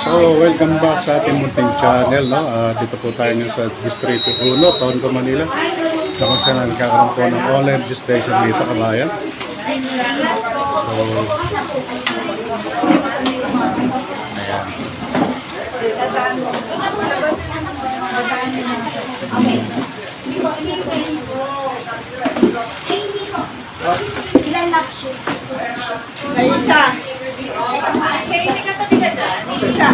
So, welcome back sa ating munting channel, no? Dito po tayo ngayon sa Distrito 1, Tondo, Manila. Na kung saan nagkakaroon po ng online registration dito, kabayan. So, ayan. Ilan na siya? Ay, isa. Kaya hindi ka tabi na dyan. Isa.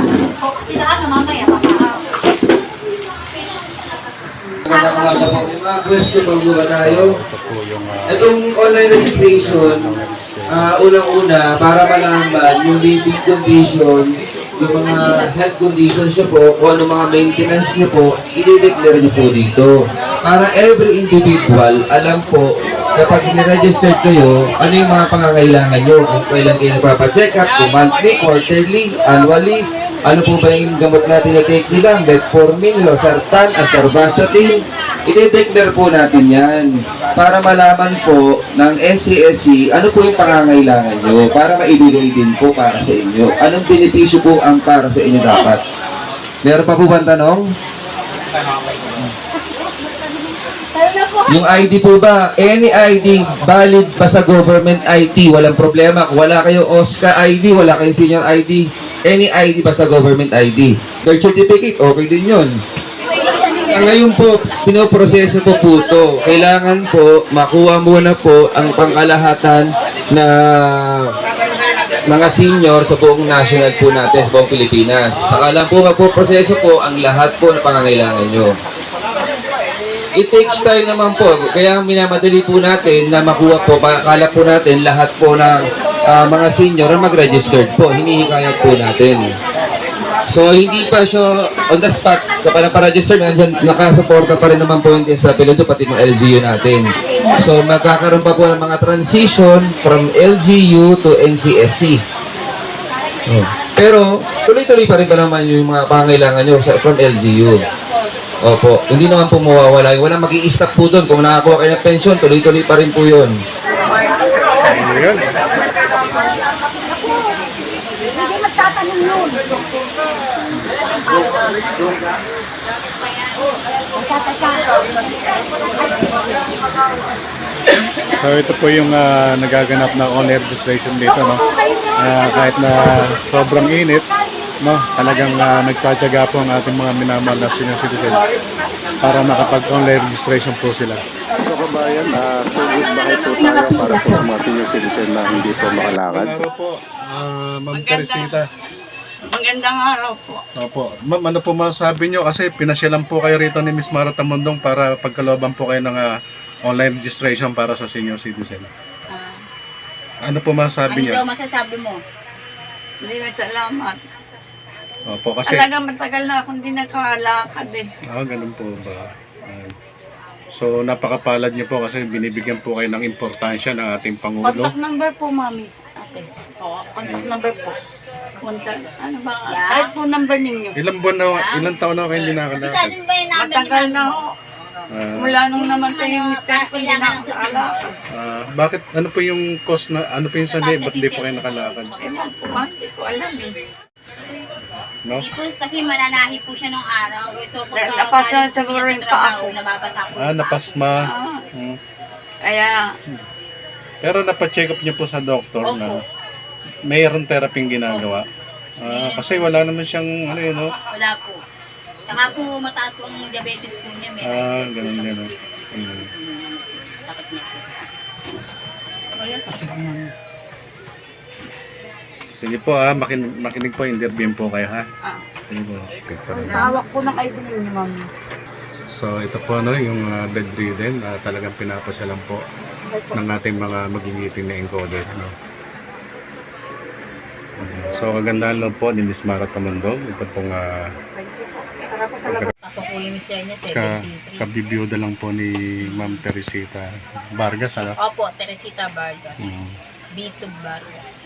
Sila ano mamaya makakaw. Magandang umaga po. May mga question pa ba tayo? Ito po yung Itong online registration, unang-una, para malaman yung living condition, yung mga health conditions nyo po, kung ano mga maintenance nyo po, i-declare nyo po dito. Para every individual, alam po, kapag niregister kayo, ano yung mga pangangailangan nyo, kung kailan kayo nagpapacheck up, kung monthly, quarterly, annually, ano po ba yung gamot natin na take nila, metformin, losartan, atorvastatin, i-declare po natin yan para malaman po ng NCSC ano po yung pangangailangan nyo para maibigay din po para sa inyo. Anong benepisyo po ang para sa inyo dapat? Meron pa po ba ang tanong? Yung ID po ba? Any ID valid pa sa government ID, walang problema. Kung wala kayong OSCA ID, wala kayong senior ID, any ID pa sa government ID. Birth certificate, okay din yun. Ngayon po, pinoproseso po ito. Kailangan po, makuha muna po ang pangkalahatan na mga senior sa buong national po natin, sa buong Pilipinas. Saka lang po magpoproseso po ang lahat po na pangangailangan nyo. It takes time naman po, kaya minamadali po natin na makuha po, akala po natin lahat po ng mga senior na mag-registered po, hinihikayat po natin. So, hindi pa siya on the spot, kapag naparegister, nakasuporta pa rin naman po yung DSWD, pati mga LGU natin. So, magkakaroon pa po ng mga transition from LGU to NCSC. Pero, tuloy-tuloy pa rin pa naman yung mga pangailangan nyo from LGU. Opo, hindi naman po mawawala. Walang mag-i-stop po doon. Kung nakakuha kayo ng pension, tuloy-tuloy pa rin po yun. ayan. Hindi magtatanong yun. So, ito po yung nagaganap na online registration dito, no? Kahit na sobrang init, no, talagang nagtsatsaga po ang ating mga minamahal na senior citizen para makapag-online registration po sila. So kabayan, so goodbye po tayo para po sa mga senior citizen na hindi po makalakad. Araw po, Ma'am Teresita. Magandang araw po. Opo. Ma'am, ano po masasabi nyo? Kasi pinasyalan po kayo rito ni Miss Mara Tamundong para pagkalooban po kayo ng online registration para sa senior citizen. Ano po masasabi niyo? Ano daw masasabi mo? Hindi na salamat. Opo, kasi... Talagang matagal na akong hindi nakalakad eh. Ganun po ba? So, napakapalad niyo po kasi binibigyan po kayo ng importansya ng ating Pangulo. Contact number po, mami. Ate. Oo, contact number po. Ano ba? Kahit po number ninyo. Ilang taon na kayo hindi nakalakad? Matagal na ho. Mula nung namatay yung mister ko, hindi na ako nakalakad. Bakit? Ano po yung cause na, ano po yung sanay? Ba't di po kayo nakalakad? Ewan po ba? Hindi ko alam eh. No? Kasi mananahi po siya nung araw. So, Napasa siguro rin pa ako. Nababasa po. Napasma. Kaya, Pero napacheck up niyo po sa doktor na mayroon therapy ginagawa. Kasi wala naman siyang ano yun, no? Wala po. Saka po mataas po ang diabetes po niya. May Ganun. sakit niya po. Sige po makinig po, interview po kayo ha. Sige po. hawak ko na kayo ninyo, mami. So ito po yung bedridden, talagang pinapasyalan po ng ating mga magigiting na encoder. No? So kagandahan lang po ni Miss Mara Tamundong. Ito pong Ako po yung mister niya, 73. kabibiyuda lang po ni Ma'am Teresita Vargas. Opo, Teresita Vargas. Bitug Vargas.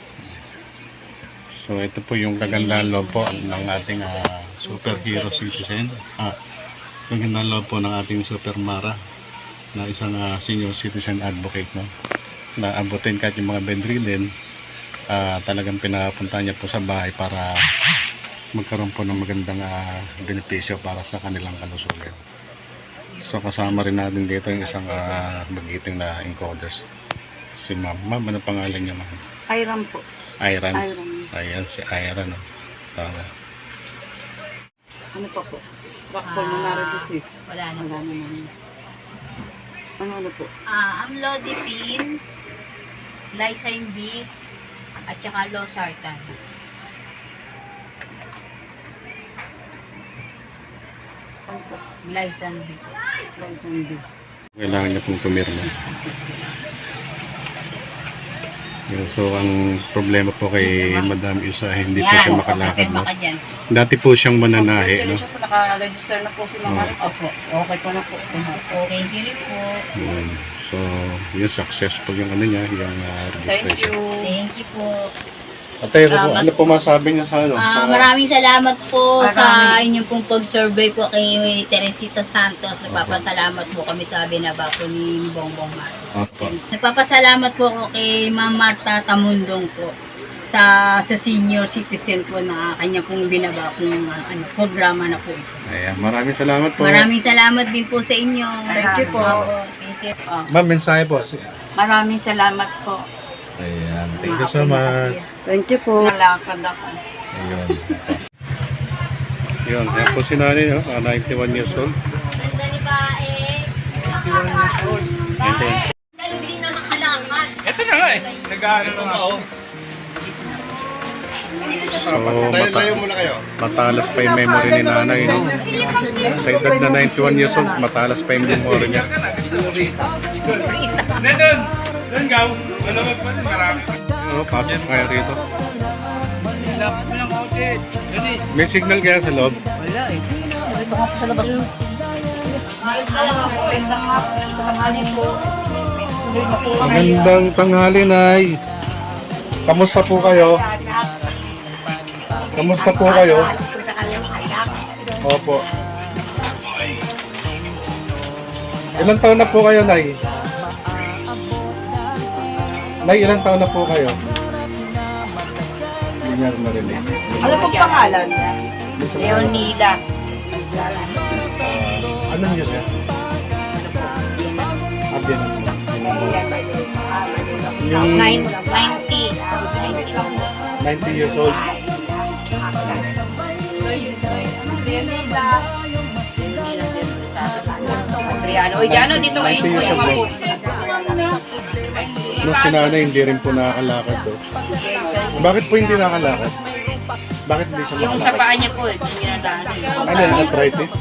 So ito po yung kagandahan loob po ng ating superhero citizen. Kagandahan loob po ng ating Super Mara na isang senior citizen advocate, no? Na abutin kahit yung mga bedridden, talagang pinapunta niya po sa bahay para magkaroon po ng magandang benepisyo para sa kanilang kalusugan. So kasama rin natin dito yung isang magiting na encoders. Si ma'am. Ma'am, ano pangalan niya, ma'am? Iron po. Iran. Iron. Ayan, si Iran. Tama. Ano pa po? Pulmonary disease. Wala na. Wala naman. Ano po? Amlodipine, Lysine B, at saka Losartan. Ano po? Lysine B. Lysine B. Kailangan niya pong pumirma. Yun, so ang problema po kay Madam Isa, hindi po siya makalakad. Pirma No? ka dyan. Dati po siyang mananahi. No? Siya po naka-register na po si Mama Rico. Opo. Okay po na po. Thank you rin po. Yun. So, yun, successful yung ano niya, yung Thank registration. you. Thank you po. Ate, ano po masabi niya sa ano? Maraming salamat po sa Marami. inyong pong pag-survey po kay Teresita Santos. Nagpapasalamat po kami sa binaba po ni Bongbong Marcos. Opo. Nagpapasalamat po ako kay Ma'am Marta Tamundong po sa senior citizen po na kanya pong binaba po ng programa na po ito. Ayan, maraming salamat po. Maraming salamat din po sa inyo. Thank you po. Thank you. Ma'am, mensahe po. Maraming salamat po. Ayan, thank you so much. Thank you po. Nalakad ako. Ayun. Yun, yan po si nanay, no? 91 years old. Ganda ni Bae. 91 years old. Kayo din na nakalakad. Ito na nga eh. Nag-aaral na nga ako. So, matalas pa yung memory ni nanay, no? Sa edad na 91 years old, matalas pa yung memory niya. Nandun! Doon gaw. Malamag pa din. Marami. Oh, pasok kayo rito. Lapit mo lang ako din. Dennis. May signal kaya sa loob? Wala eh. Dito nga po sa labas. Magandang tanghali, Nay. Kamusta po kayo? Kamusta po kayo? Opo. Ilang taon na po kayo, Nay? Nay, ilang taon na po kayo? Hindi niya marinig. Ano pong pangalan? Leonida. Ano niyo siya? Abyan na po. Yung 9C. 90 years old. Adriano. Uy, Jano, dito kayo. 90 years old. Nung si nanay, hindi rin po nakakalakad to. Bakit po hindi nakakalakad? Bakit hindi siya Yung sa makalakad? paa niya po, hindi niya nadaan. Ano yung arthritis?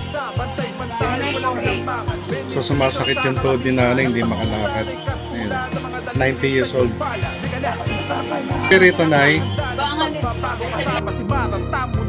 So sumasakit yung tuhod ni nanay, hindi makalakad. Ayun. 90 years old. Pero ito, Nay, Kasama si Batang Tamo